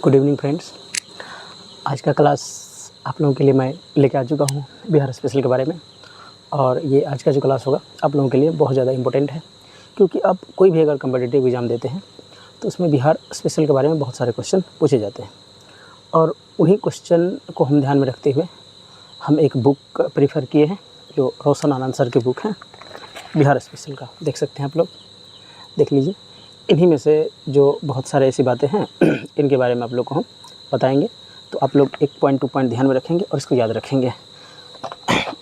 Good evening friends. आज का class आप लोगों के लिए मैं लेके आ चुका हूँ बिहार स्पेशल के बारे में। और ये आज का जो क्लास होगा आप लोगों के लिए बहुत ज़्यादा इम्पोर्टेंट है, क्योंकि आप कोई भी अगर कम्पिटिटिव एग्ज़ाम देते हैं तो उसमें बिहार स्पेशल के बारे में बहुत सारे क्वेश्चन पूछे जाते हैं। और उन्हीं क्वेश्चन को हम ध्यान में रखते हुए हम एक बुक प्रीफर किए हैं, जो रोशन आनंद सर की बुक है बिहार स्पेशल का। देख सकते हैं आप लोग, देख लीजिए। इन्हीं में से जो बहुत सारे ऐसी बातें हैं इनके बारे में आप लोग को हम बताएंगे, तो आप लोग एक पॉइंट टू पॉइंट ध्यान में रखेंगे और इसको याद रखेंगे।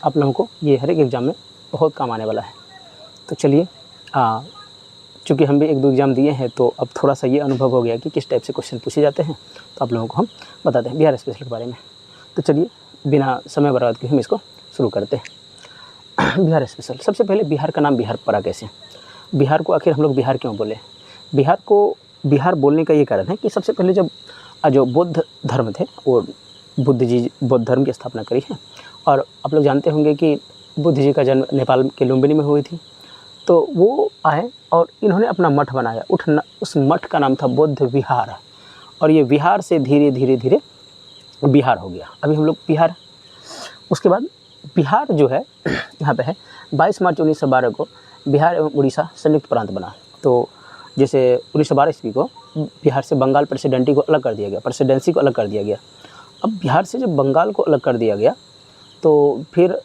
आप लोगों को ये हर एक एग्ज़ाम में बहुत काम आने वाला है। तो चलिए, चूँकि हम भी एक दो एग्ज़ाम दिए हैं तो अब थोड़ा सा ये अनुभव हो गया कि किस टाइप से क्वेश्चन पूछे जाते हैं, तो आप लोगों को हम बताते हैं बिहार स्पेशल के बारे में। तो चलिए, बिना समय बर्बाद किए हम इसको शुरू करते हैं। बिहार स्पेशल। सबसे पहले बिहार का नाम बिहार पड़ा कैसे? बिहार को आखिर हम लोग बिहार क्यों बोले? बिहार को बिहार बोलने का ये कारण है कि सबसे पहले जब जो बौद्ध धर्म थे, वो बुद्ध जी बौद्ध धर्म की स्थापना करी है। और आप लोग जानते होंगे कि बुद्ध जी का जन्म नेपाल के लुम्बिनी में हुई थी। तो वो आए और इन्होंने अपना मठ बनाया। उस मठ का नाम था बौद्ध विहार। और ये विहार से धीरे धीरे धीरे बिहार हो गया। अभी हम लोग बिहार, उसके बाद बिहार जो है यहाँ पे है 22 मार्च 1912 को बिहार एवं उड़ीसा संयुक्त प्रांत बना। तो जैसे 1912 ईस्वी को बिहार से बंगाल प्रेसिडेंसी को अलग कर दिया गया। अब बिहार से जब बंगाल को अलग कर दिया गया तो फिर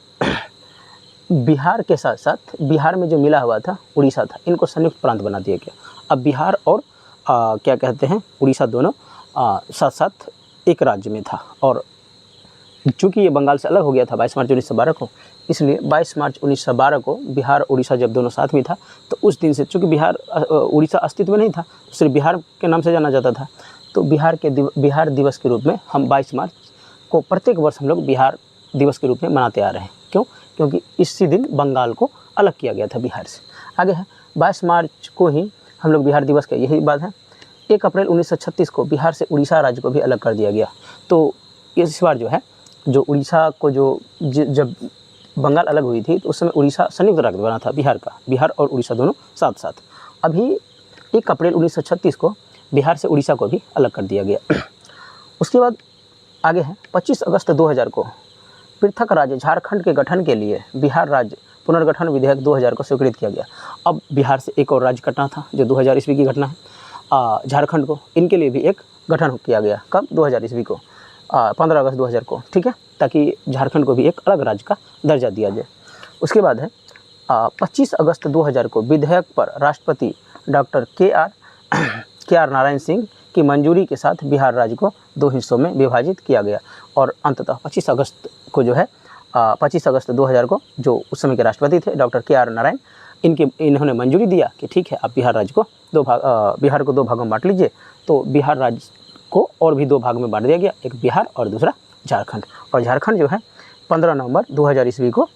बिहार के साथ साथ बिहार में जो मिला हुआ था उड़ीसा था, इनको संयुक्त प्रांत बना दिया गया। अब बिहार और क्या कहते हैं उड़ीसा दोनों साथ साथ एक राज्य में था। और चूँकि ये बंगाल से अलग हो गया था 22 मार्च 1912 को, इसलिए 22 मार्च 1912 को बिहार उड़ीसा जब दोनों साथ में था, तो उस दिन से चूँकि बिहार उड़ीसा अस्तित्व में नहीं था, तो सिर्फ बिहार के नाम से जाना जाता था। तो बिहार दिवस के रूप में हम 22 मार्च को प्रत्येक वर्ष हम लोग बिहार दिवस के रूप में मनाते आ रहे हैं। क्यों? क्योंकि इसी दिन बंगाल को अलग किया गया था बिहार से। आगे है 22 मार्च को ही हम लोग बिहार दिवस का, यही बात है। 1 अप्रैल 1936 को बिहार से उड़ीसा राज्य को भी अलग कर दिया गया। तो इस बार जो है, जो उड़ीसा को जब बंगाल अलग हुई थी तो उस समय उड़ीसा संयुक्त राज्य बना था बिहार का। बिहार और उड़ीसा दोनों साथ साथ। अभी 1 अप्रैल 1936 को बिहार से उड़ीसा को भी अलग कर दिया गया। उसके बाद आगे है 25 अगस्त 2000 को पृथक राज्य झारखंड के गठन के लिए बिहार राज्य पुनर्गठन विधेयक 2000 को स्वीकृत किया गया। अब बिहार से एक और राज्य कटना था, जो 2000 ईस्वी की घटना है। झारखंड को, इनके लिए भी एक गठन किया गया। कब? 2000 ईस्वी को, 15 अगस्त 2000 को, ठीक है, ताकि झारखंड को भी एक अलग राज्य का दर्जा दिया जाए। उसके बाद है 25 अगस्त 2000 को विधेयक पर राष्ट्रपति डॉक्टर के आर नारायण सिंह की मंजूरी के साथ बिहार राज्य को 2 हिस्सों में विभाजित किया गया। और अंततः 25 अगस्त को जो है 25 अगस्त 2000 को जो उस समय के राष्ट्रपति थे डॉक्टर के आर नारायण, इन्होंने मंजूरी दिया कि ठीक है, आप बिहार राज्य को बिहार को 2 भागों में बांट लीजिए। तो बिहार राज्य को और भी 2 भाग में बांट दिया गया, एक बिहार और दूसरा झारखंड। और झारखंड जो है 15 नवंबर 2000 ईस्वी को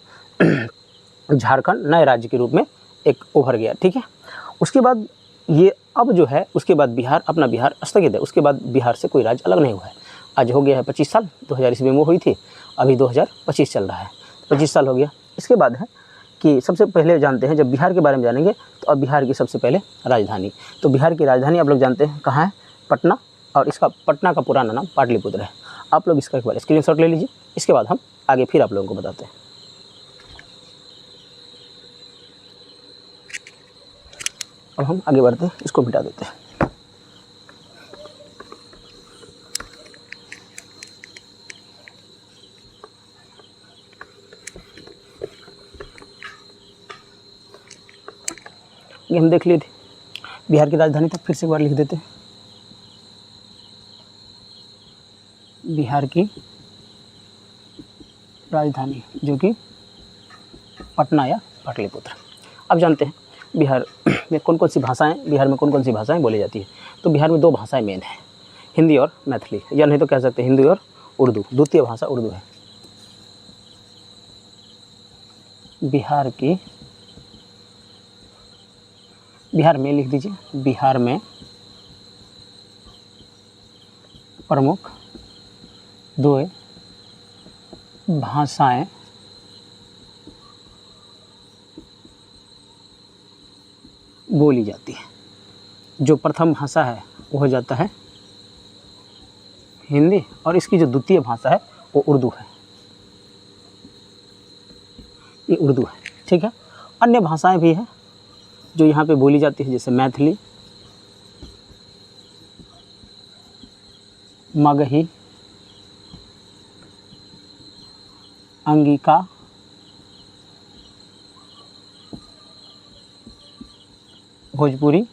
झारखंड नए राज्य के रूप में एक उभर गया, ठीक है। उसके बाद ये अब जो है, उसके बाद बिहार स्थगित है। उसके बाद बिहार से कोई राज्य अलग नहीं हुआ है। आज हो गया है 25 साल, 2000 ईस्वी में हुई थी, अभी 2025 चल रहा है, 25 साल हो गया। इसके बाद है कि सबसे पहले जानते हैं, जब बिहार के बारे में जानेंगे तो अब बिहार की सबसे पहले राजधानी। तो बिहार की राजधानी आप लोग जानते हैं कहाँ है? पटना। और इसका पटना का पुराना नाम पाटलिपुत्र है। आप लोग इसका एक बार स्क्रीनशॉट ले लीजिए। इसके बाद हम आगे फिर आप लोगों को बताते हैं। अब हम आगे बढ़ते हैं, इसको मिटा देते हैं। ये हम देख लिए थे, बिहार की राजधानी तक फिर से एक बार लिख देते हैं। बिहार की राजधानी जो कि पटना या पाटलिपुत्र। अब जानते हैं बिहार में कौन कौन सी भाषाएं बोली जाती है। तो बिहार में 2 भाषाएं मेन हैं, हिंदी और मैथिली, या नहीं तो कह सकते हिंदी और उर्दू। द्वितीय भाषा उर्दू है। बिहार में लिख दीजिए, बिहार में प्रमुख 2 भाषाएं बोली जाती है। जो प्रथम भाषा है वो हो जाता है हिंदी, और इसकी जो द्वितीय भाषा है वो उर्दू है, ये उर्दू है। ठीक है, अन्य भाषाएं भी हैं जो यहाँ पे बोली जाती है, जैसे मैथिली, मगही, अंगिका, भोजपुरी,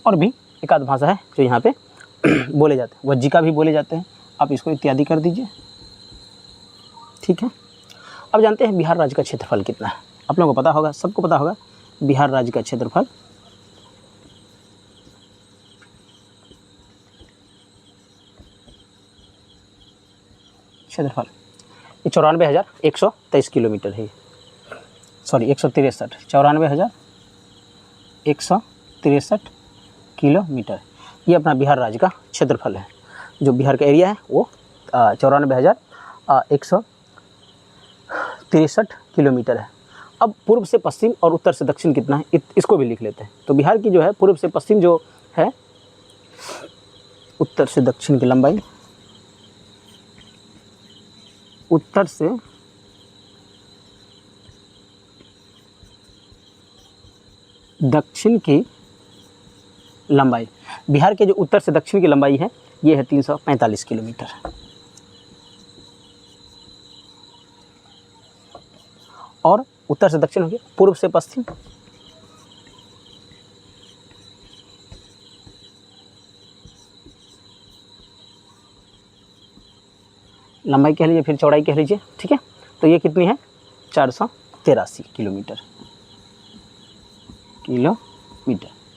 और भी एक आध भाषा है जो यहाँ पे बोले जाते हैं। वज्जिका भी बोले जाते हैं, आप इसको इत्यादि कर दीजिए। ठीक है, अब जानते हैं बिहार राज्य का क्षेत्रफल कितना है। आप लोगों को पता होगा, सबको पता होगा बिहार राज्य का क्षेत्रफल ये 94,123 किलोमीटर है। सॉरी 163, 94,163 किलोमीटर, ये अपना बिहार राज्य का क्षेत्रफल है। जो बिहार का एरिया है वो 94,163 किलोमीटर है। अब पूर्व से पश्चिम और उत्तर से दक्षिण कितना है, इसको भी लिख लेते हैं। तो बिहार की जो है पूर्व से पश्चिम जो है, उत्तर से दक्षिण की लंबाई, उत्तर से दक्षिण की लंबाई, बिहार के जो उत्तर से दक्षिण की लंबाई है ये है 345 किलोमीटर। और उत्तर से दक्षिण हो गया, पूर्व से पश्चिम, लंबाई कह लीजिए, फिर चौड़ाई कह लीजिए। ठीक है, तो ये कितनी है, 483 किलोमीटर,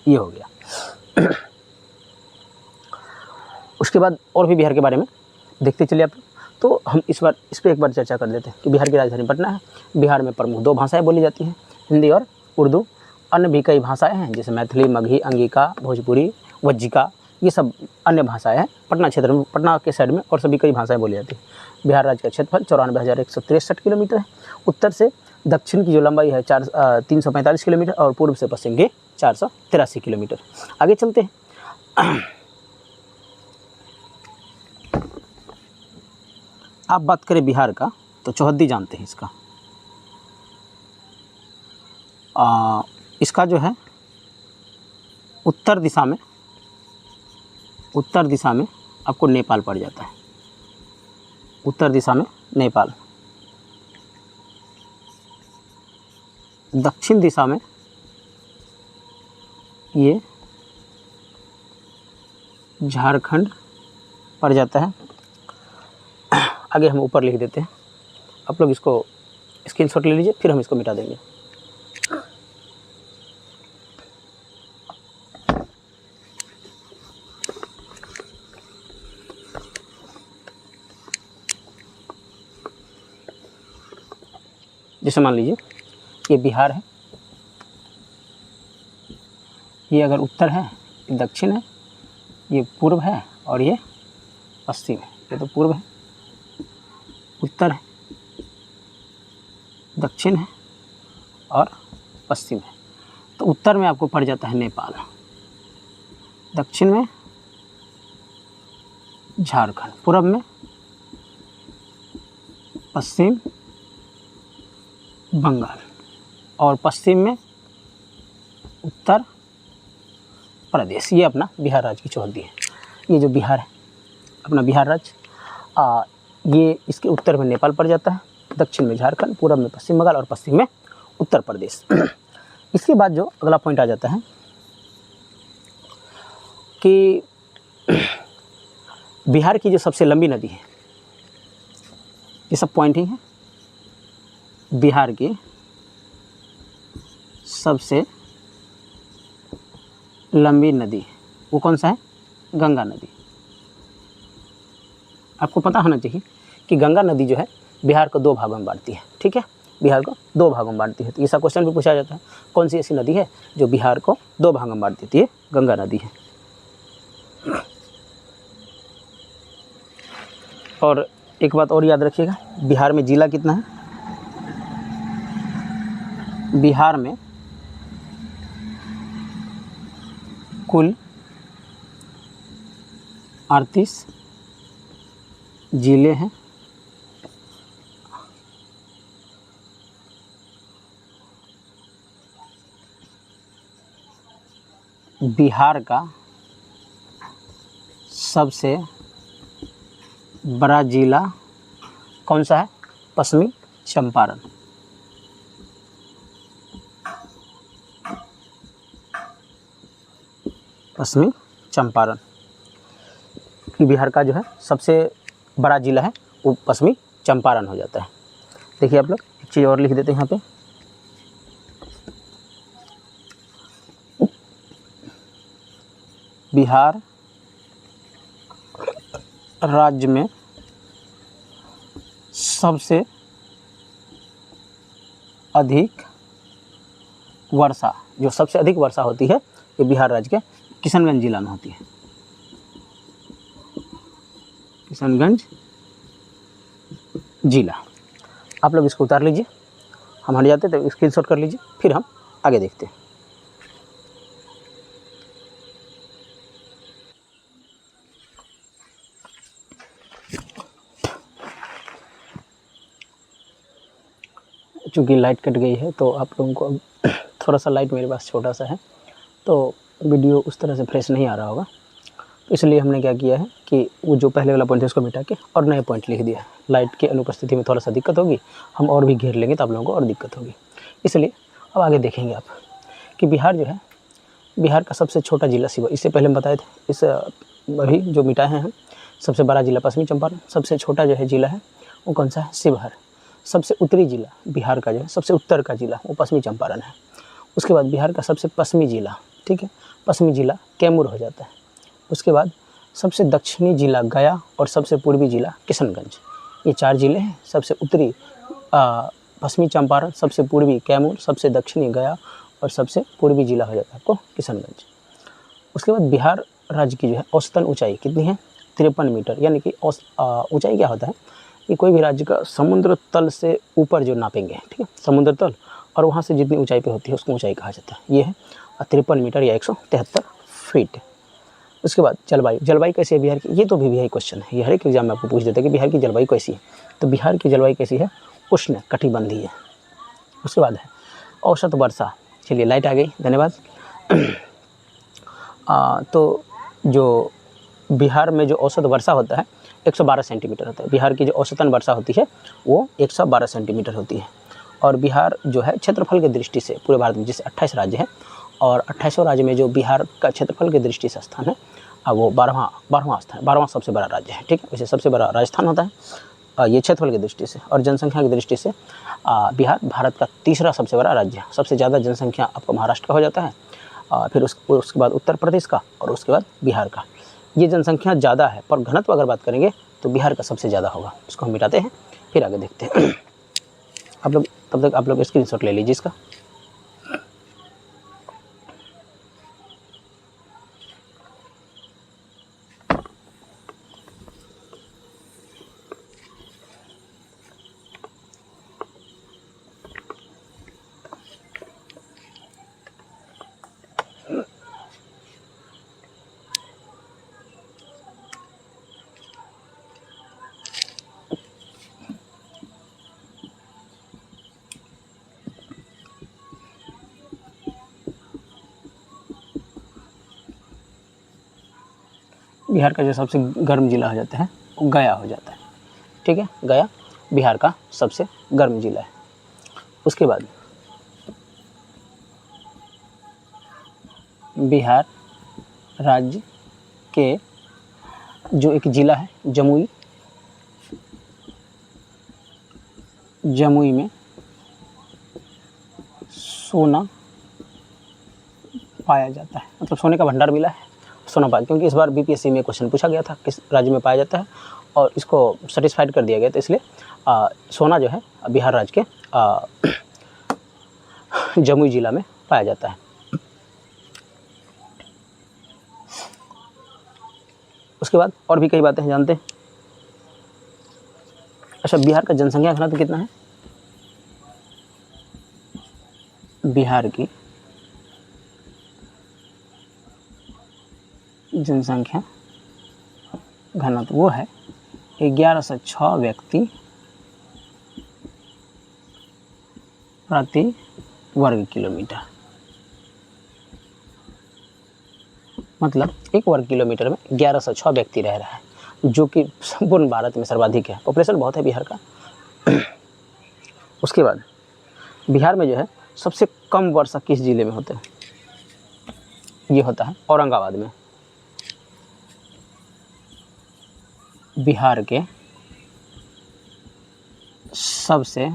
ये हो गया। उसके बाद और भी बिहार के बारे में देखते चलिए आप। तो हम इस बार इस पर एक बार चर्चा कर लेते हैं कि बिहार की राजधानी पटना है। बिहार में प्रमुख 2 भाषाएं बोली जाती हैं, हिंदी और उर्दू। अन्य भी कई भाषाएं हैं जैसे मैथिली, मगही, अंगिका, भोजपुरी, वज्जिका, ये सब अन्य भाषाएं हैं पटना क्षेत्र में, पटना के साइड में और सभी कई भाषाएं बोली जाती हैं। बिहार राज्य का क्षेत्रफल 94,163 किलोमीटर है। उत्तर से दक्षिण की जो लंबाई है 345 किलोमीटर और पूर्व से पश्चिम की 483 किलोमीटर। आगे चलते हैं। आप बात करें बिहार का तो चौहद्दी जानते हैं इसका। इसका जो है उत्तर दिशा में आपको नेपाल पड़ जाता है, उत्तर दिशा में नेपाल। दक्षिण दिशा में ये झारखंड पड़ जाता है। आगे हम ऊपर लिख देते हैं, आप लोग इसको स्क्रीनशॉट ले लीजिए, फिर हम इसको मिटा देंगे। जैसे मान लीजिए ये बिहार है, ये अगर उत्तर है, ये दक्षिण है, ये पूर्व है और ये पश्चिम है। ये तो पूर्व है, उत्तर है, दक्षिण है और पश्चिम है। तो उत्तर में आपको पड़ जाता है नेपाल, दक्षिण में झारखंड, पूर्व में पश्चिम बंगाल और पश्चिम में उत्तर प्रदेश। ये अपना बिहार राज्य की चौहद्दी है। ये जो बिहार है अपना बिहार राज्य, ये इसके उत्तर में नेपाल पड़ जाता है, दक्षिण में झारखंड, पूर्व में पश्चिम बंगाल और पश्चिम में उत्तर प्रदेश। इसके बाद जो अगला पॉइंट आ जाता है कि बिहार की जो सबसे लंबी नदी है, ये सब पॉइंट ही है। बिहार की सबसे लंबी नदी वो कौन सा है, गंगा नदी। आपको पता होना चाहिए कि गंगा नदी जो है बिहार को 2 भागों में बांटती है। ठीक है, बिहार को 2 भागों में बांटती है। तो ऐसा क्वेश्चन भी पूछा जाता है, कौन सी ऐसी नदी है जो बिहार को 2 भागों में बांट देती है, गंगा नदी है। और एक बात और याद रखिएगा, बिहार में जिला कितना है, बिहार में कुल 38 जिले हैं बिहार का सबसे बड़ा जिला कौन सा है? पश्चिमी चंपारण। पश्चिमी चंपारण कि बिहार का जो है सबसे बड़ा जिला है वो पश्चिमी चंपारण हो जाता है। देखिए आप लोग एक चीज़ और लिख देते हैं यहाँ पे, बिहार राज्य में सबसे अधिक वर्षा, जो सबसे अधिक वर्षा होती है ये बिहार राज्य के किशनगंज जिला में होती है। किशनगंज जिला। आप लोग इसको उतार लीजिए, हम हट जाते तो स्क्रीनशॉट कर लीजिए, फिर हम आगे देखते हैं। चूँकि लाइट कट गई है तो आप लोगों को थोड़ा सा लाइट मेरे पास छोटा सा है तो वीडियो उस तरह से फ्रेश नहीं आ रहा होगा, तो इसलिए हमने क्या किया है कि वो जो पहले वाला पॉइंट है उसको मिटा के और नए पॉइंट लिख दिया। लाइट की अनुपस्थिति में थोड़ा सा दिक्कत होगी, हम और भी घेर लेंगे तो आप लोगों को और दिक्कत होगी। इसलिए अब आगे देखेंगे आप कि बिहार जो है, बिहार का सबसे छोटा जिला शिवहर, इससे पहले हम बताए थे, इस अभी जो मिटाए हैं हम, सबसे बड़ा जिला पश्चिमी चंपारण, सबसे छोटा जो है जिला है वो कौन सा है? शिवहर। सबसे उत्तरी जिला बिहार का जो है, सबसे उत्तर का जिला वो पश्चिमी चंपारण है। उसके बाद बिहार का सबसे पश्चिमी जिला, ठीक है, पश्चिमी जिला कैमूर हो जाता है। उसके बाद सबसे दक्षिणी जिला गया और सबसे पूर्वी जिला किशनगंज, ये 4 जिले हैं। सबसे उत्तरी पश्चिमी चंपारण, सबसे पूर्वी कैमूर, सबसे दक्षिणी गया और सबसे पूर्वी जिला हो जाता है आपको किशनगंज। उसके बाद बिहार राज्य की जो है औसतन ऊंचाई कितनी है? 53 मीटर। यानी कि ऊंचाई क्या होता है कि कोई भी राज्य का समुद्र तल से ऊपर जो नापेंगे, ठीक है, समुद्र तल और वहाँ से जितनी ऊंचाई पे होती है उसको ऊंचाई कहा जाता है। ये है 53 मीटर या 173 फीट। उसके बाद जलवायु, जलवायु कैसी है बिहार की? ये तो भी बिहार क्वेश्चन है, ये हर एक एग्जाम में आपको पूछ देते हैं कि बिहार की जलवायु कैसी है। तो बिहार की जलवायु कैसी है? उष्ण कटिबंधीय। उसके बाद है औसत वर्षा। चलिए लाइट आ गई, धन्यवाद। तो जो बिहार में जो औसत वर्षा होता है 112 सेंटीमीटर होता है। बिहार की जो औसतन वर्षा होती है वो 112 सेंटीमीटर होती है। और बिहार जो है क्षेत्रफल की दृष्टि से पूरे भारत में जैसे 28 राज्य हैं और 28 राज्य में जो बिहार का क्षेत्रफल की दृष्टि से स्थान है वो 12वां स्थान, 12वां सबसे बड़ा राज्य है, ठीक है। वैसे सबसे बड़ा राजस्थान होता है ये क्षेत्रफल की दृष्टि से, और जनसंख्या की दृष्टि से बिहार भारत का तीसरा सबसे बड़ा राज्य है। सबसे ज़्यादा जनसंख्या आपको महाराष्ट्र का हो जाता है, फिर उसके बाद उत्तर प्रदेश का और उसके बाद बिहार का। ये जनसंख्या ज़्यादा है पर घनत्व अगर बात करेंगे तो बिहार का सबसे ज़्यादा होगा। इसको हम मिटाते हैं फिर आगे देखते हैं। आप लोग तब तक आप लोग स्क्रीनशॉट ले लीजिए इसका। बिहार का जो सबसे गर्म जिला हो जाता है वो गया हो जाता है, ठीक है। गया बिहार का सबसे गर्म जिला है। उसके बाद बिहार राज्य के जो एक जिला है जमुई, जमुई में सोना पाया जाता है, मतलब सोने का भंडार मिला है, सोना पाया, क्योंकि इस बार बीपीएससी में क्वेश्चन पूछा गया था किस राज्य में पाया जाता है और इसको सेटिस्फाइड कर दिया गया, तो इसलिए सोना जो है बिहार राज्य के जमुई जिला में पाया जाता है। उसके बाद और भी कई बातें हैं, जानते हैं। अच्छा, बिहार का जनसंख्या घनत्व कितना है? बिहार की जनसंख्या घनत्व वो है 1106 व्यक्ति प्रति वर्ग किलोमीटर, मतलब 1 वर्ग किलोमीटर में 1106 व्यक्ति रह रहा है, जो कि संपूर्ण भारत में सर्वाधिक है। पॉपुलेशन बहुत है बिहार का। उसके बाद बिहार में जो है सबसे कम वर्षा किस जिले में होता है? ये होता है औरंगाबाद में। बिहार के सबसे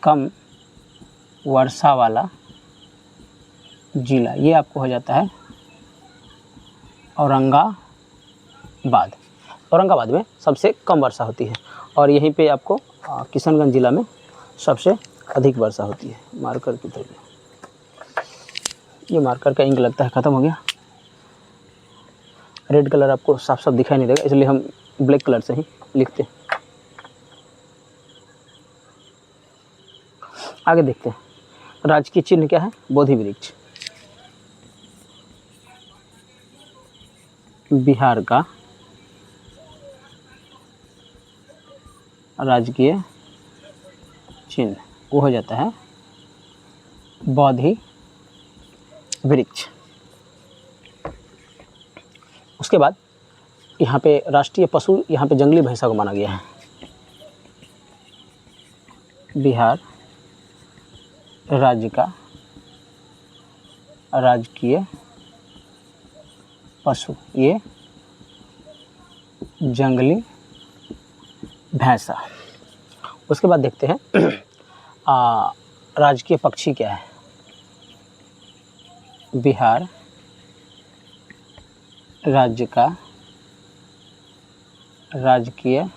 कम वर्षा वाला जिला, ये आपको हो जाता है औरंगाबाद। औरंगाबाद में सबसे कम वर्षा होती है और यहीं पे आपको किशनगंज जिला में सबसे अधिक वर्षा होती है। मार्कर की तरह, ये मार्कर का इंक लगता है ख़त्म हो गया। रेड कलर आपको साफ साफ दिखाई नहीं देगा, इसलिए हम ब्लैक कलर से ही लिखते हैं। आगे देखते हैं, राजकीय चिन्ह क्या है? बोधि वृक्ष। बिहार का राजकीय चिन्ह वो हो जाता है बोधि वृक्ष। उसके बाद यहाँ पे राष्ट्रीय पशु, यहाँ पे जंगली भैंसा को माना गया है। बिहार राज्य का राजकीय पशु ये जंगली भैंसा। उसके बाद देखते हैं राजकीय पक्षी क्या है? बिहार राज्य का राजकीय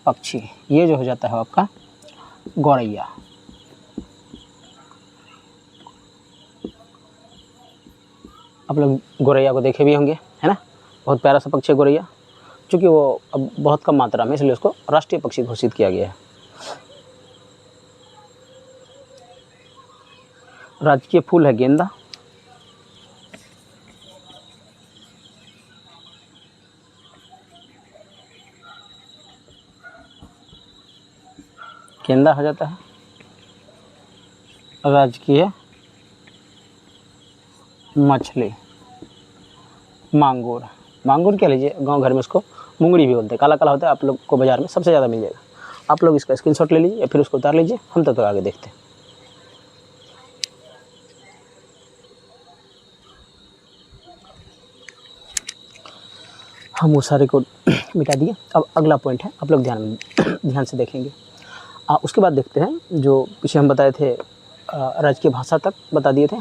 पक्षी ये जो हो जाता है आपका गौरैया। आप लोग गौरैया को देखे भी होंगे, है ना? बहुत प्यारा सा पक्षी है गौरैया, क्योंकि वो अब बहुत कम मात्रा में, इसलिए उसको राष्ट्रीय पक्षी घोषित किया गया है। राजकीय फूल है गेंदा। गेंदा हो जाता है राजकीय मछली मांगुर। मांगुर क्या लीजिए, गांव घर में उसको मुंगड़ी भी बोलते हैं, काला काला होता है। आप लोग को बाज़ार में सबसे ज़्यादा मिल जाएगा। आप लोग इसका स्क्रीनशॉट ले लीजिए या फिर उसको उतार लीजिए, हम तब तक आगे देखते हैं। हम वो सारे को मिटा दिए। अब अगला पॉइंट है, आप लोग ध्यान से देखेंगे। उसके बाद देखते हैं जो पीछे हम बताए थे, राजकीय भाषा तक बता दिए थे।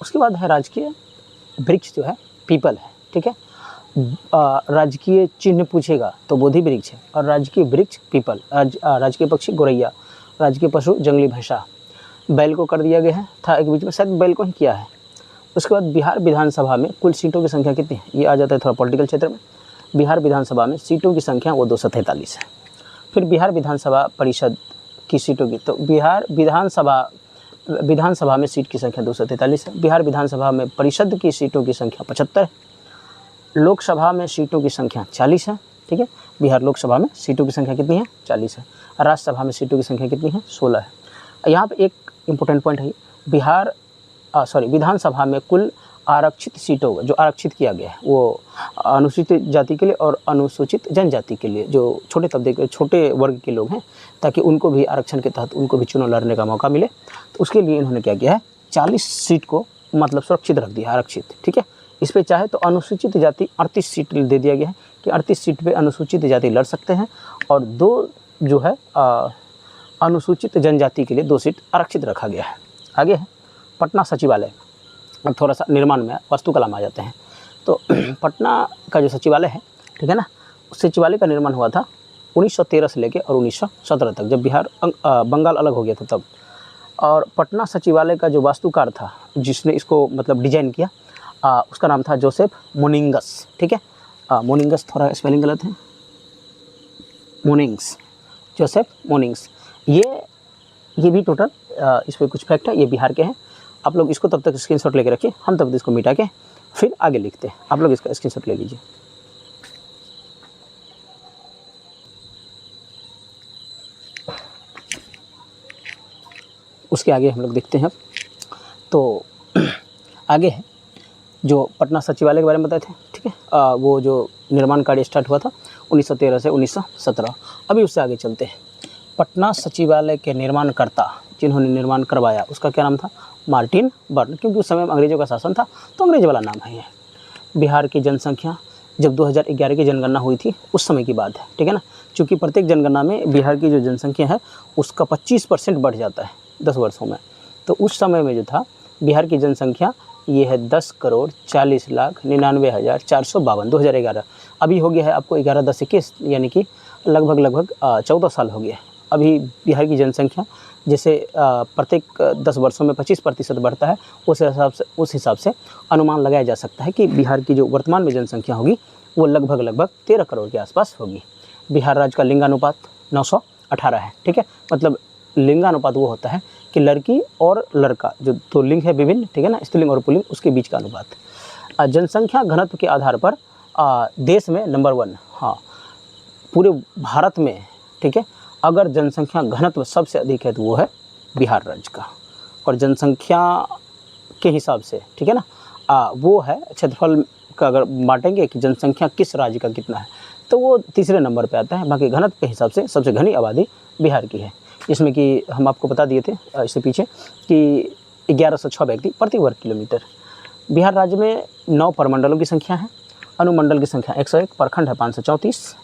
उसके बाद है राजकीय वृक्ष जो है पीपल है, ठीक है। राजकीय चिन्ह पूछेगा तो बोधि वृक्ष है, और राजकीय वृक्ष पीपल। राजकीय पक्षी गौरैया, राजकीय पशु जंगली भैंसा। बैल को कर दिया गया है, था एक बीच में, शायद बैल को ही किया है। उसके बाद बिहार विधानसभा में कुल सीटों की संख्या कितनी है? ये आ जाता है थोड़ा पॉलिटिकल क्षेत्र में। बिहार विधानसभा में सीटों की संख्या वो 243 है। फिर बिहार विधानसभा परिषद की सीटों की, तो बिहार विधानसभा में सीट की संख्या 243 है। बिहार विधानसभा में परिषद की सीटों की संख्या 75 है। लोकसभा में सीटों की संख्या 40 है, ठीक है। बिहार लोकसभा में सीटों की संख्या कितनी है? 40 है। राज्यसभा में सीटों की संख्या कितनी है? 16 है। यहाँ पे एक इम्पोर्टेंट पॉइंट है, विधानसभा में कुल आरक्षित सीटों जो आरक्षित किया गया है वो अनुसूचित जाति के लिए और अनुसूचित जनजाति के लिए, जो छोटे तबके के छोटे वर्ग के लोग हैं, ताकि उनको भी आरक्षण के तहत उनको भी चुनाव लड़ने का मौका मिले। तो उसके लिए इन्होंने क्या किया है, 40 सीट को मतलब सुरक्षित रख दिया, आरक्षित, ठीक है। इस पर चाहे तो अनुसूचित जाति 38 सीट दे दिया गया है कि 38 सीट पे अनुसूचित जाति लड़ सकते हैं, और 2 जो है अनुसूचित जनजाति के लिए 2 सीट आरक्षित रखा गया है। आगे है पटना सचिवालय। अब थोड़ा सा निर्माण में वास्तुकला में आ जाते हैं। तो पटना का जो सचिवालय है, ठीक है ना, उस सचिवालय का निर्माण हुआ था 1913 से लेकर और 1917 तक, जब बिहार बंगाल अलग हो गया था तब। और पटना सचिवालय का जो वास्तुकार था, जिसने इसको मतलब डिजाइन किया, उसका नाम था जोसेफ मोनिंगस, ठीक है। मोनिंगस थोड़ा स्पेलिंग गलत है, मोनिंग्स, जोसेफ मोनिंग्स। ये भी टोटल इस पर कुछ फैक्ट है, ये बिहार के हैं। आप लोग इसको तब तक स्क्रीनशॉट लेके रखिए, हम तब तक इसको मिटा के फिर आगे लिखते हैं। आप लोग इसका स्क्रीनशॉट ले लीजिए। उसके आगे हम लोग देखते हैं। तो आगे है जो पटना सचिवालय के बारे में बताए थे, ठीक है। वो जो निर्माण कार्य स्टार्ट हुआ था 1913 से 1917। अभी उससे आगे चलते हैं। पटना सचिवालय के निर्माणकर्ता जिन्होंने निर्माण करवाया उसका क्या नाम था? मार्टिन बर्न, क्योंकि उस समय में अंग्रेज़ों का शासन था तो अंग्रेज वाला नाम है ये। बिहार की जनसंख्या जब 2011 की जनगणना हुई थी उस समय की बात है, ठीक है ना। चूँकि प्रत्येक जनगणना में बिहार की जो जनसंख्या है उसका 25% बढ़ जाता है 10 वर्षों में। तो उस समय में जो था बिहार की जनसंख्या ये है 10,40,99,452 2011। अभी हो गया है आपको 11-10-21, यानी कि लगभग 14 साल हो गया है। अभी बिहार की जनसंख्या जैसे प्रत्येक 10 वर्षों में 25% बढ़ता है, उस हिसाब से अनुमान लगाया जा सकता है कि बिहार की जो वर्तमान में जनसंख्या होगी वो लगभग 13 करोड़ के आसपास होगी। बिहार राज्य का लिंगानुपात 918 है, ठीक है। मतलब लिंगानुपात वो होता है कि लड़की और लड़का जो दो लिंग है विभिन्न, ठीक है ना, स्त्रीलिंग और पुल्लिंग, उसके बीच का अनुपात। जनसंख्या घनत्व के आधार पर देश में नंबर 1, हाँ, पूरे भारत में, ठीक है। अगर जनसंख्या घनत्व सबसे अधिक है तो वो है बिहार राज्य का। और जनसंख्या के हिसाब से, ठीक है ना, वो है क्षेत्रफल का अगर बांटेंगे कि जनसंख्या किस राज्य का कितना है तो वो तीसरे नंबर पे आता है। बाकी घनत्व के हिसाब से सबसे घनी आबादी बिहार की है। इसमें कि हम आपको बता दिए थे इससे पीछे कि 1106 व्यक्ति प्रति वर्ग किलोमीटर। बिहार राज्य में 9 प्रमंडलों की संख्या है। अनुमंडल की संख्या 101, प्रखंड है 534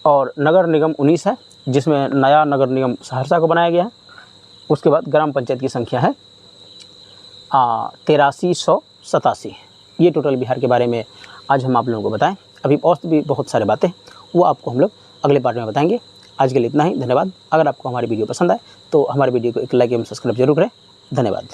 और नगर निगम 19 है, जिसमें नया नगर निगम सहरसा को बनाया गया है। उसके बाद ग्राम पंचायत की संख्या है 8387। ये टोटल बिहार के बारे में आज हम आप लोगों को बताएं। अभी और भी बहुत सारे बातें वो आपको हम लोग अगले पार्ट में बताएंगे। आज के लिए इतना ही, धन्यवाद। अगर आपको हमारी वीडियो पसंद आए तो हमारे वीडियो को एक लाइक एवं सब्सक्राइब जरूर करें। धन्यवाद।